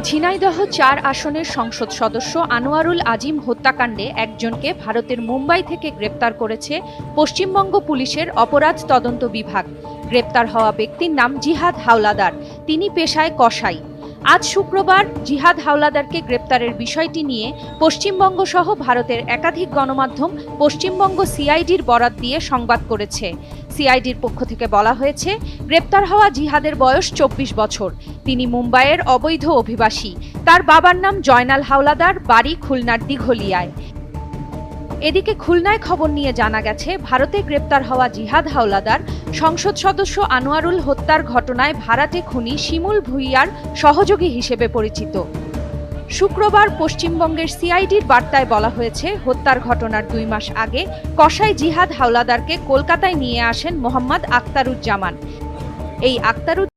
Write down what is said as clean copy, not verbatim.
ঝিনাইদহ ৪ আসনের সংসদ সদস্য আনোয়ারুল আজিম হত্যাকাণ্ডে একজনকে ভারতের মুম্বাই থেকে গ্রেপ্তার করেছে পশ্চিমবঙ্গ পুলিশের অপরাধ তদন্ত বিভাগ। গ্রেপ্তার হওয়া ব্যক্তির নাম জিহাদ হাওলাদার। তিনি পেশায় কসাই। আজ শুক্রবার জিহাদ হাওলাদারকে গ্রেপ্তারের বিষয়টি নিয়ে পশ্চিমবঙ্গ সহ ভারতের একাধিক গণমাধ্যম পশ্চিমবঙ্গ সিআইডির বরাত দিয়ে সংবাদ করেছে। সিআইডির পক্ষ থেকে বলা হয়েছে, গ্রেপ্তার হওয়া জিহাদের বয়স ২৪ বছর। তিনি মুম্বাইয়ের অবৈধ অভিবাসী। তার বাবার নাম জয়নাল হাওলাদার, বাড়ি খুলনার দিঘলিয়ায়। এদিকে খুলনায় খবর নিয়ে জানা গেছে, ভারতে গ্রেপ্তার হওয়া জিহাদ হাওলাদার সংসদ সদস্য আনোয়ারুল হত্যার ঘটনায় ভাড়াটে খুনি শিমুল ভুঁইয়ার সহযোগী হিসেবে পরিচিত। শুক্রবার পশ্চিমবঙ্গের সিআইডির বার্তায় বলা হয়েছে, হত্যার ঘটনার ২ মাস আগে কসাই জিহাদ হাওলাদারকে কলকাতায় নিয়ে আসেন মোহাম্মদ আখতারুজ্জামান। এই আখতারুজ্জামান